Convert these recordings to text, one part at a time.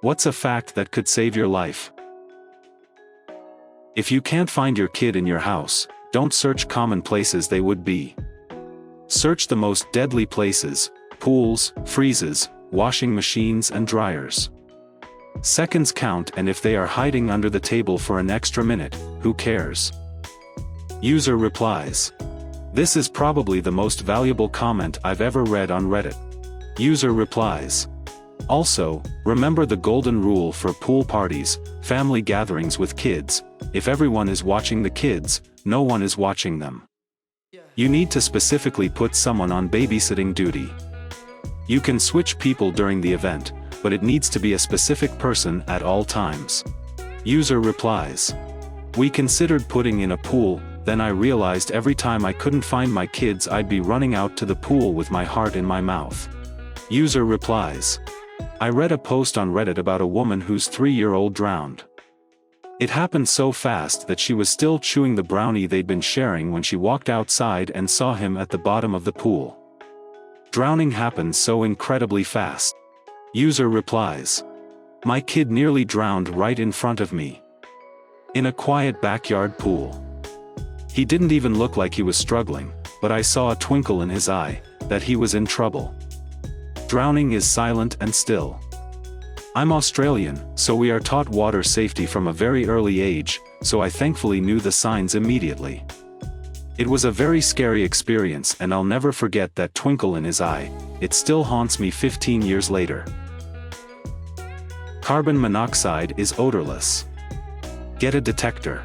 What's a fact that could save your life? If you can't find your kid in your house, don't search common places they would be. Search the most deadly places: pools, freezes, washing machines and dryers. Seconds count, and if they are hiding under the table for an extra minute, who cares? User replies. This is probably the most valuable comment I've ever read on Reddit. User replies. Also, remember the golden rule for pool parties, family gatherings with kids: if everyone is watching the kids, no one is watching them. You need to specifically put someone on babysitting duty. You can switch people during the event, but it needs to be a specific person at all times. User replies. We considered putting in a pool, then I realized every time I couldn't find my kids I'd be running out to the pool with my heart in my mouth. User replies. I read a post on Reddit about a woman whose 3-year-old drowned. It happened so fast that she was still chewing the brownie they'd been sharing when she walked outside and saw him at the bottom of the pool. Drowning happens so incredibly fast. User replies. My kid nearly drowned right in front of me. In a quiet backyard pool. He didn't even look like he was struggling, but I saw a twinkle in his eye, that he was in trouble. Drowning is silent and still. I'm Australian, so we are taught water safety from a very early age, so I thankfully knew the signs immediately. It was a very scary experience, and I'll never forget that twinkle in his eye. It still haunts me 15 years later. Carbon monoxide is odorless. Get a detector.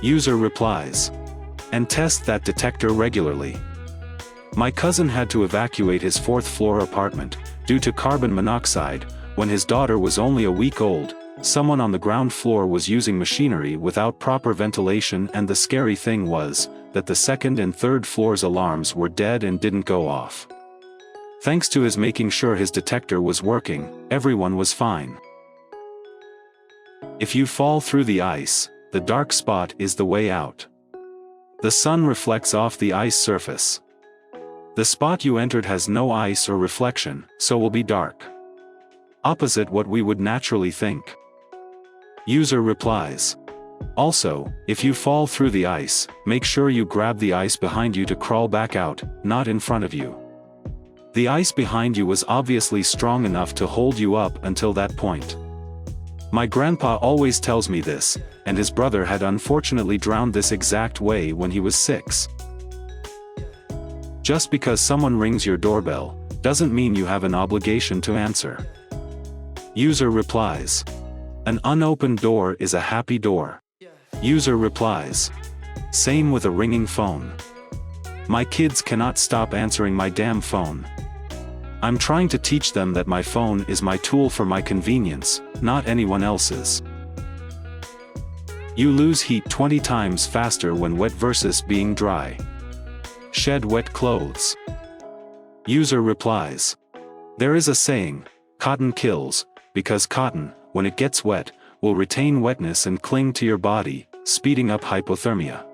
User replies. And test that detector regularly. My cousin had to evacuate his 4th-floor apartment due to carbon monoxide. When his daughter was only a week old, someone on the ground floor was using machinery without proper ventilation, and the scary thing was that the 2nd and 3rd floors' alarms were dead and didn't go off. Thanks to his making sure his detector was working, everyone was fine. If you fall through the ice, the dark spot is the way out. The sun reflects off the ice surface. The spot you entered has no ice or reflection, so will be dark. Opposite what we would naturally think. User replies. Also, if you fall through the ice, make sure you grab the ice behind you to crawl back out, not in front of you. The ice behind you was obviously strong enough to hold you up until that point. My grandpa always tells me this, and his brother had unfortunately drowned this exact way when he was 6. Just because someone rings your doorbell, doesn't mean you have an obligation to answer. User replies. An unopened door is a happy door. User replies. Same with a ringing phone. My kids cannot stop answering my damn phone. I'm trying to teach them that my phone is my tool for my convenience, not anyone else's. You lose heat 20 times faster when wet versus being dry. Shed wet clothes. User replies. There is a saying, cotton kills, because cotton, when it gets wet, will retain wetness and cling to your body, speeding up hypothermia.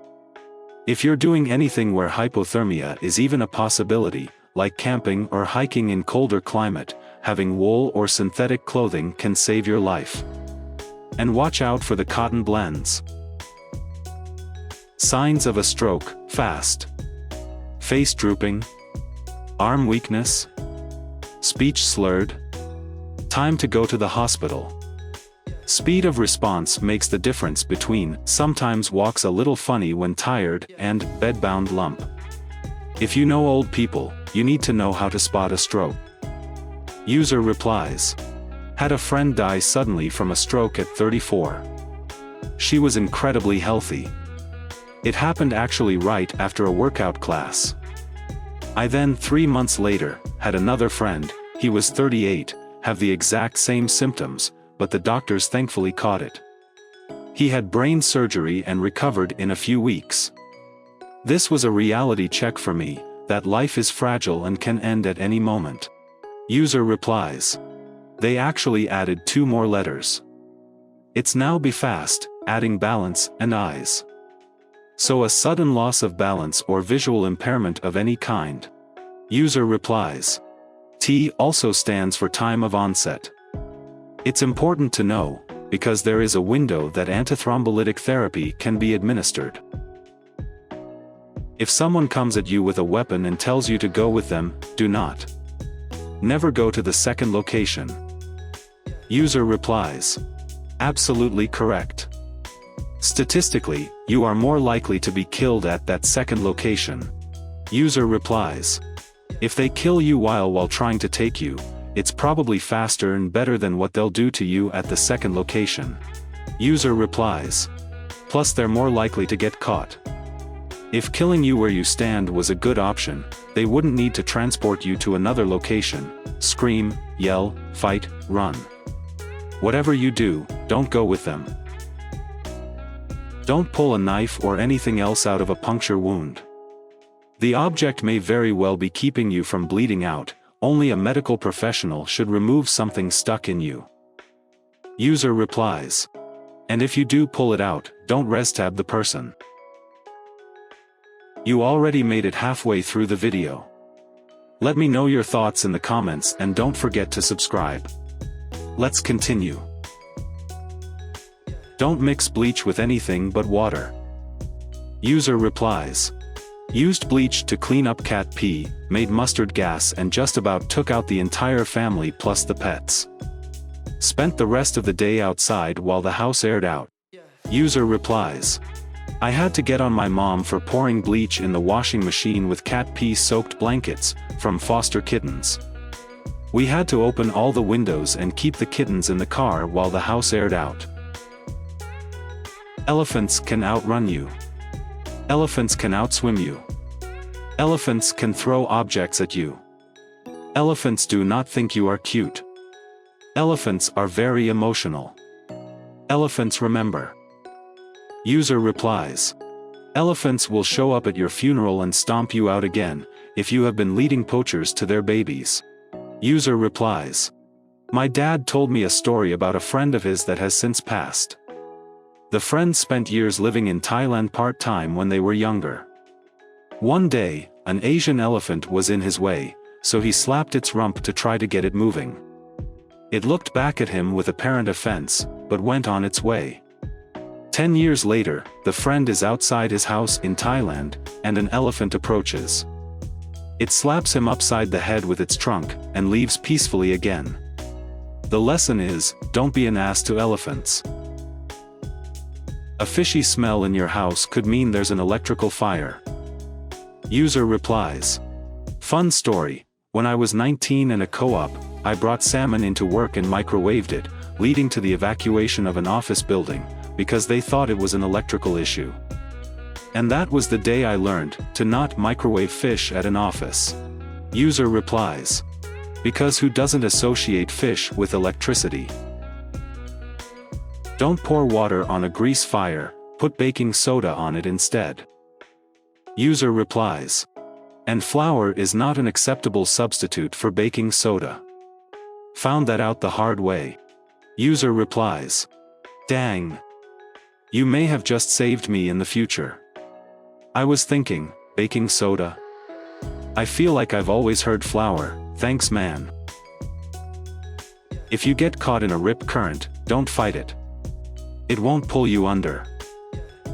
If you're doing anything where hypothermia is even a possibility, like camping or hiking in colder climate, having wool or synthetic clothing can save your life. And watch out for the cotton blends. Signs of a stroke: fast. Face drooping. Arm weakness. Speech slurred. Time to go to the hospital. Speed of response makes the difference between sometimes walks a little funny when tired and bedbound lump. If you know old people, you need to know how to spot a stroke. User replies. Had a friend die suddenly from a stroke at 34. She was incredibly healthy. It happened actually right after a workout class. I then 3 months later, had another friend, he was 38, have the exact same symptoms, but the doctors thankfully caught it. He had brain surgery and recovered in a few weeks. This was a reality check for me, that life is fragile and can end at any moment. User replies. They actually added 2 more letters. It's now be fast, adding balance and eyes. So a sudden loss of balance or visual impairment of any kind. User replies. T also stands for time of onset. It's important to know, because there is a window that antithrombolytic therapy can be administered. If someone comes at you with a weapon and tells you to go with them, do not. Never go to the second location. User replies. Absolutely correct. Statistically, you are more likely to be killed at that second location. User replies. If they kill you while trying to take you, it's probably faster and better than what they'll do to you at the second location. User replies. Plus they're more likely to get caught. If killing you where you stand was a good option, they wouldn't need to transport you to another location. Scream, yell, fight, run. Whatever you do, don't go with them. Don't pull a knife or anything else out of a puncture wound. The object may very well be keeping you from bleeding out. Only a medical professional should remove something stuck in you. User replies. And if you do pull it out, don't res-tab the person. You already made it halfway through the video. Let me know your thoughts in the comments and don't forget to subscribe. Let's continue. Don't mix bleach with anything but water. User replies. Used bleach to clean up cat pee, made mustard gas and just about took out the entire family plus the pets. Spent the rest of the day outside while the house aired out. User replies. I had to get on my mom for pouring bleach in the washing machine with cat pee soaked blankets, from foster kittens. We had to open all the windows and keep the kittens in the car while the house aired out. Elephants can outrun you. Elephants can outswim you. Elephants can throw objects at you. Elephants do not think you are cute. Elephants are very emotional. Elephants remember. User replies. Elephants will show up at your funeral and stomp you out again, if you have been leading poachers to their babies. User replies. My dad told me a story about a friend of his that has since passed. The friend spent years living in Thailand part-time when they were younger. One day, an Asian elephant was in his way, so he slapped its rump to try to get it moving. It looked back at him with apparent offense, but went on its way. 10 years later, the friend is outside his house in Thailand, and an elephant approaches. It slaps him upside the head with its trunk, and leaves peacefully again. The lesson is, don't be an ass to elephants. A fishy smell in your house could mean there's an electrical fire. User replies. Fun story, when I was 19 and a co-op, I brought salmon into work and microwaved it, leading to the evacuation of an office building, because they thought it was an electrical issue. And that was the day I learned to not microwave fish at an office. User replies. Because who doesn't associate fish with electricity? Don't pour water on a grease fire, put baking soda on it instead. User replies. And flour is not an acceptable substitute for baking soda. Found that out the hard way. User replies. Dang. You may have just saved me in the future. I was thinking, baking soda? I feel like I've always heard flour, thanks man. If you get caught in a rip current, don't fight it. It won't pull you under.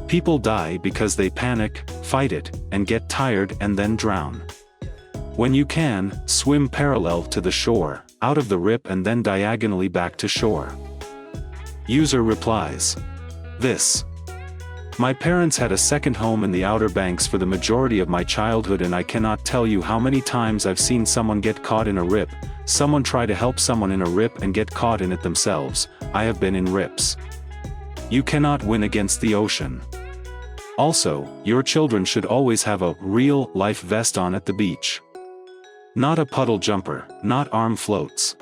People die because they panic, fight it, and get tired and then drown. When you can, swim parallel to the shore, out of the rip and then diagonally back to shore. User replies. This. My parents had a second home in the Outer Banks for the majority of my childhood and I cannot tell you how many times I've seen someone get caught in a rip, someone try to help someone in a rip and get caught in it themselves. I have been in rips. You cannot win against the ocean. Also, your children should always have a real life vest on at the beach. Not a puddle jumper, not arm floats.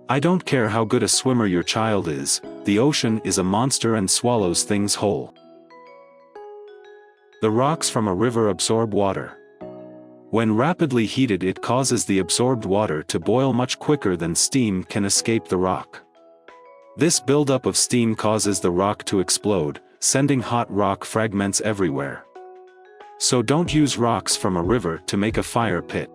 I don't care how good a swimmer your child is, the ocean is a monster and swallows things whole. The rocks from a river absorb water. When rapidly heated, it causes the absorbed water to boil much quicker than steam can escape the rock. This buildup of steam causes the rock to explode, sending hot rock fragments everywhere. So don't use rocks from a river to make a fire pit.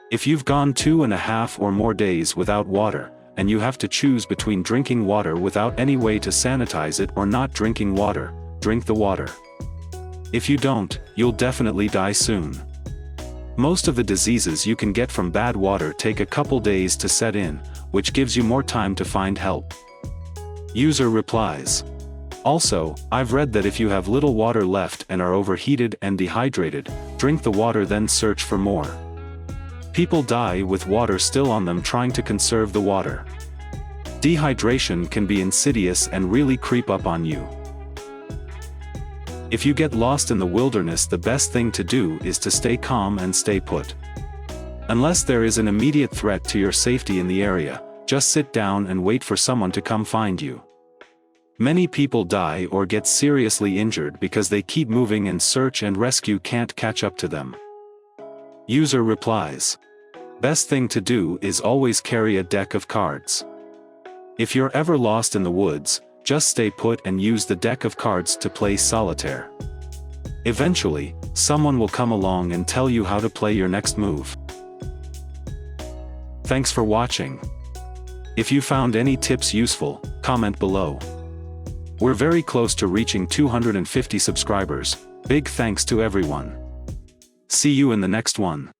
If you've gone 2.5 or more days without water, and you have to choose between drinking water without any way to sanitize it or not drinking water. Drink the water. If you don't, you'll definitely die soon. Most of the diseases you can get from bad water take a couple days to set in, which gives you more time to find help. User replies. Also, I've read that if you have little water left and are overheated and dehydrated, drink the water then search for more. People die with water still on them trying to conserve the water. Dehydration can be insidious and really creep up on you. If you get lost in the wilderness, the best thing to do is to stay calm and stay put. Unless there is an immediate threat to your safety in the area, just sit down and wait for someone to come find you. Many people die or get seriously injured because they keep moving and search and rescue can't catch up to them. User replies. Best thing to do is always carry a deck of cards. If you're ever lost in the woods, just stay put and use the deck of cards to play solitaire. Eventually, someone will come along and tell you how to play your next move. Thanks for watching. If you found any tips useful, comment below. We're very close to reaching 250 subscribers. Big thanks to everyone. See you in the next one.